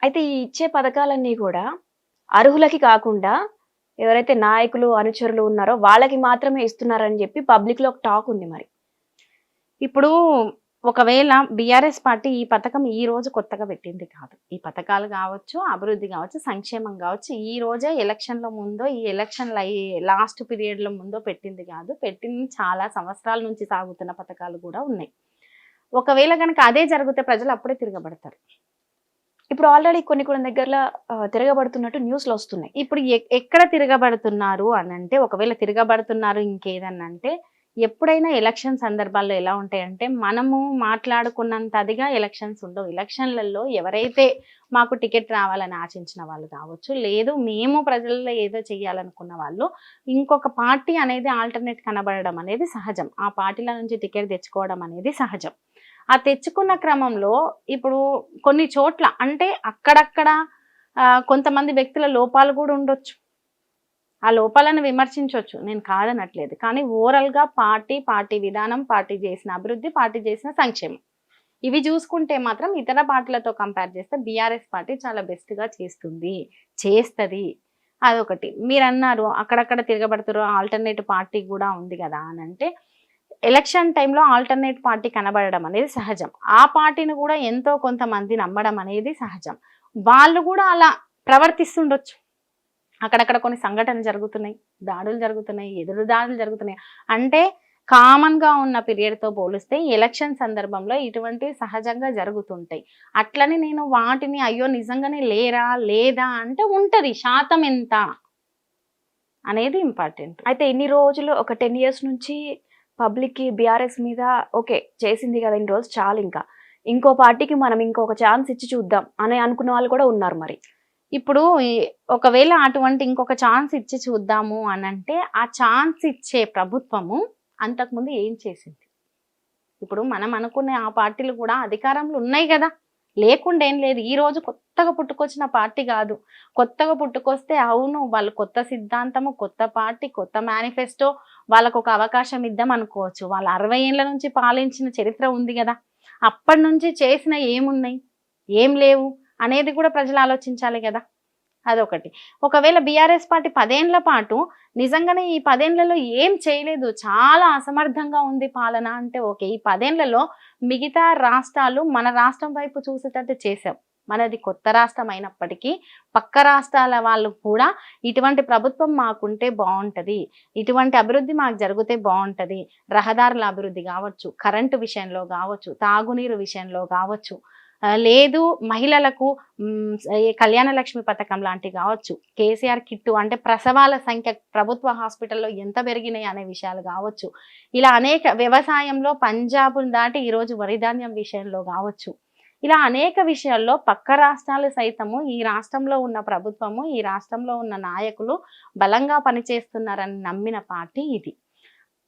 అయితే ఈ ఇచ్చే పథకాలన్నీ గూడా అర్హులకి కాకుండా ఎవరైతే నాయకులు, అనుచరులు ఉన్నారో వాళ్ళకి మాత్రమే ఇస్తున్నారని జెప్పి పబ్లిక్‌లో ఒక టాక్ ఉంది మరి. ఇప్పుడు ఒకవేళ బీఆర్ఎస్ పార్టీ ఈ పథకం ఈ రోజు కొత్తగా పెట్టింది కాదు. ఈ పథకాలు గావచ్చు, అభివృద్ధి గావచ్చు, సంక్షేమం గావచ్చు, ఈ రోజే ఎలక్షన్‌ల ముందో, ఈ ఎలక్షన్‌ల లాస్ట్ పీరియడ్‌లో ముందో పెట్టింది గాదు. పెట్టింది చాలా సంవత్సరాల నుంచి సాగుతున్న పథకాలు గూడా ఉన్నాయి. ఒకవేళ గనక అదే జరిగితే ప్రజలు అప్పుడే తిరగబడతారు. ఇప్పుడు ఆల్రెడీ కొన్ని దగ్గరల తిరగబడుతున్నట్టు న్యూస్‌లొస్తున్నాయి. ఇప్పుడు ఎక్కడ తిరగబడుతున్నారు అనంటే, ఒకవేళ తిరగబడుతున్నారు ఇంకేదన్నంటే, ఎప్పుడైనా ఎలక్షన్ సందర్భాల్లో ఎలా ఉంటాయంటే, మనము మాట్లాడుకున్నంత అదిగా ఎలక్షన్స్ ఉండవు. ఎలక్షన్‌లలో ఎవరైతే మాకు టికెట్ రావాలని ఆశించిన వాళ్ళు కావచ్చు, లేదు మేము ప్రజల్లో ఏదో చేయాలనుకున్న వాళ్ళు, ఇంకొక పార్టీ అనేది ఆల్టర్‌నేట్ కనబడడం అనేది సహజం. ఆ పార్టీల నుంచి టికెట్ తెచ్చుకోవడం అనేది సహజం. ఆ తెచ్చుకున్న క్రమంలో ఇప్పుడు కొన్ని చోట్ల అంటే అక్కడక్కడ కొంతమంది వ్యక్తుల లోపాలు కూడా ఉండొచ్చు. ఆ లోపాలను విమర్శించొచ్చు. నేను కాదనట్లేదు. కానీ ఓవరాల్‌గా పార్టీ విధానం, పార్టీ చేసిన అభివృద్ధి, పార్టీ చేసిన సంక్షేమం. ఇవి చూసుకుంటే మాత్రం ఇతర పార్టీలతో కంపేర్ చేస్తే బీఆర్ఎస్ పార్టీ చాలా బెస్ట్‌గా చేస్తుంది. చేస్తది. అదొకటి. మీరన్నారు అక్కడక్కడ తిరగబడుతుర్రు ఆల్టర్‌నేట్ పార్టీ గూడా ఉంది గదా అనంటే, ఎలక్షన్ టైంలో ఆల్టర్‌నేట్ పార్టీ కనబడడం అనేది సహజం. ఆ పార్టీని గూడా ఎంతో కొంతమంది నమ్మడం అనేది సహజం. వాళ్ళు గూడా అలా ప్రవర్తిస్తుండొచ్చు. అక్కడక్కడ కొన్ని సంఘటనలు జరుగుతున్నాయి. దాడులు జరుగుతున్నాయి. ఎదురు దాడులు జరుగుతున్నాయి. అంటే కామన్‌గా ఉన్న పీరియడ్‌తో పోలిస్తే ఎలక్షన్ సందర్భంలో ఇటువంటివి సహజంగా జరుగుతుంటాయి. అట్లని నేను వాటిని అయ్యో! నిజంగానే లేరా? లేదా? అంటే ఉంటది. శాతం ఎంత? అనేది ఇంపార్టెంట్. అయితే ఇన్ని రోజులు ఒక 10 ఇయర్స్ నుంచి పబ్లిక్‌కి బీఆర్ఎస్ మీద ఓకే. చేసింది గదా! ఇన్ని రోజులు చాలింకా. ఇంకో పార్టీకి మనం ఇంకొక ఛాన్స్ ఇచ్చి చూద్దాం అని అనుకున్న వాళ్ళు కూడా ఉన్నారు మరి. ఇప్పుడు ఒకవేళ అటువంటి ఇంకొక ఛాన్స్ ఇచ్చి చూద్దాము అనంటే, ఆ ఛాన్స్ ఇచ్చే ప్రభుత్వము అంతకుముందు ఏం చేసింది? ఇప్పుడు మనం అనుకునే ఆ పార్టీలు కూడా అధికారంలో ఉన్నాయి గదా! లేకుండా ఏం లేదు. ఈరోజు కొత్తగా పుట్టుకొచ్చిన పార్టీ గాదు. కొత్తగా పుట్టుకొస్తే అవును. వాళ్ళు కొత్త సిద్ధాంతము, కొత్త పార్టీ, కొత్త మేనిఫెస్టో వాళ్ళకొక అవకాశం ఇద్దాం అనుకోవచ్చు. వాళ్ళు 60 ఏళ్ల నుంచి పాలించిన చరిత్ర ఉంది గదా! అప్పటినుంచి చేసిన ఏమున్నాయి? ఏం లేవు? అనేది కూడా ప్రజలు ఆలోచించాలి గదా! అదొకటి. ఒకవేళ బీఆర్ఎస్ పార్టీ 10 ఏండ్ల పాటు నిజంగానే ఈ 10 ఏండ్లలో ఏం చేయలేదు. చాలా అసమర్థంగా ఉంది పాలన అంటే ఓకే. ఈ 10 ఏండ్లలో మిగతా రాష్ట్రాలు మన రాష్ట్రం వైపు చూసేటట్టు చేశాం. మనది కొత్త రాష్ట్రం అయినప్పటికీ పక్క రాష్ట్రాల వాళ్ళు కూడా ఇటువంటి ప్రభుత్వం మాకుంటే బావుంటది. ఇటువంటి అభివృద్ధి మాకు జరిగితే బావుంటది. రహదారుల అభివృద్ధి గావచ్చు, కరెంటు విషయంలో గావచ్చు, తాగునీరు విషయంలో గావచ్చు. లేదు మహిళలకు ఈ కళ్యాణ లక్ష్మి పథకం లాంటివి కావచ్చు, కేసీఆర్ కిట్టు అంటే ప్రసవాల సంఖ్య ప్రభుత్వ హాస్పిటల్లో ఎంత పెరిగినాయి అనే విషయాలు కావచ్చు. ఇలా అనేక వ్యవసాయంలో పంజాబ్‌ను దాటి ఈరోజు వరి ధాన్యం విషయంలో కావచ్చు. ఇలా అనేక విషయాల్లో పక్క రాష్ట్రాలు సైతము ఈ రాష్ట్రంలో ఉన్న ప్రభుత్వము, ఈ రాష్ట్రంలో ఉన్న నాయకులు బలంగా పనిచేస్తున్నారని నమ్మిన పార్టీ ఇది.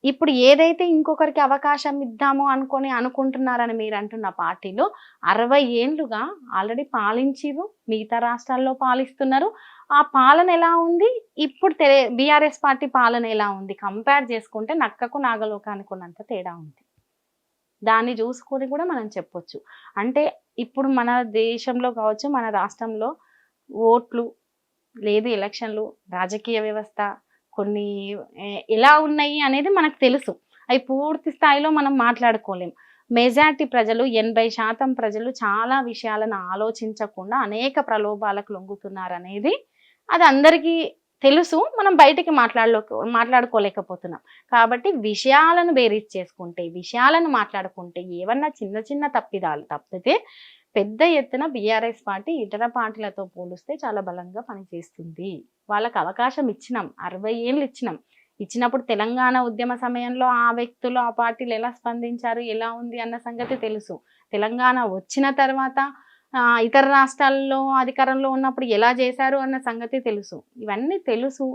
ఇప్పుడు ఏదైతే ఇంకొకరికి అవకాశం ఇద్దాము అనుకుంటున్నారని మీరంటున్న పార్టీలు 60 ఏండ్లుగా ఆల్రెడీ పాలించిర్రు. మిగతా రాష్ట్రాల్లో పాలిస్తున్నారు. ఆ పాలన ఎలా ఉంది? ఇప్పుడు బీఆర్ఎస్ పార్టీ పాలన ఎలా ఉంది? కంపేర్ చేసుకుంటే నక్కకు నాగలోకానికి ఉన్నంత తేడా ఉంది. దాన్ని చూసుకొని కూడా మనం చెప్పొచ్చు. అంటే ఇప్పుడు మన దేశంలో కావచ్చు, మన రాష్ట్రంలో ఓట్లు, లేదు ఎలక్షన్‌లు, రాజకీయ వ్యవస్థ కొన్ని ఎలా ఉన్నాయి అనేది మనకు తెలుసు. అవి పూర్తి స్థాయిలో మనం మాట్లాడుకోలేం. మెజారిటీ ప్రజలు 80% ప్రజలు చాలా విషయాలను ఆలోచించకుండా అనేక ప్రలోభాలకు లొంగుతున్నారనేది అది అందరికీ తెలుసు. మనం బయటికి మాట్లాడుకోలేకపోతున్నాం. కాబట్టి విషయాలను బేరీజ్ చేసుకుంటే, విషయాలను మాట్లాడుకుంటే ఏవన్నా చిన్న చిన్న తప్పిదాలు తప్పితే పెద్ద ఎత్తున బీఆర్ఎస్ పార్టీ ఇతర పార్టీలతో పోలిస్తే చాలా బలంగా పనిచేస్తుంది. వాళ్ళకి అవకాశం ఇచ్చినాం. 60 ఏళ్ళు ఇచ్చినాం. ఇచ్చినప్పుడు తెలంగాణ ఉద్యమ సమయంలో ఆ వ్యక్తులు, ఆ పార్టీలు ఎలా స్పందించారు, ఎలా ఉంది అన్న సంగతి తెలుసు. తెలంగాణ వచ్చిన తర్వాత ఇతర రాష్ట్రాల్లో అధికారంలో ఉన్నప్పుడు ఎలా చేశారు అన్న సంగతి తెలుసు. ఇవన్నీ తెలుసు.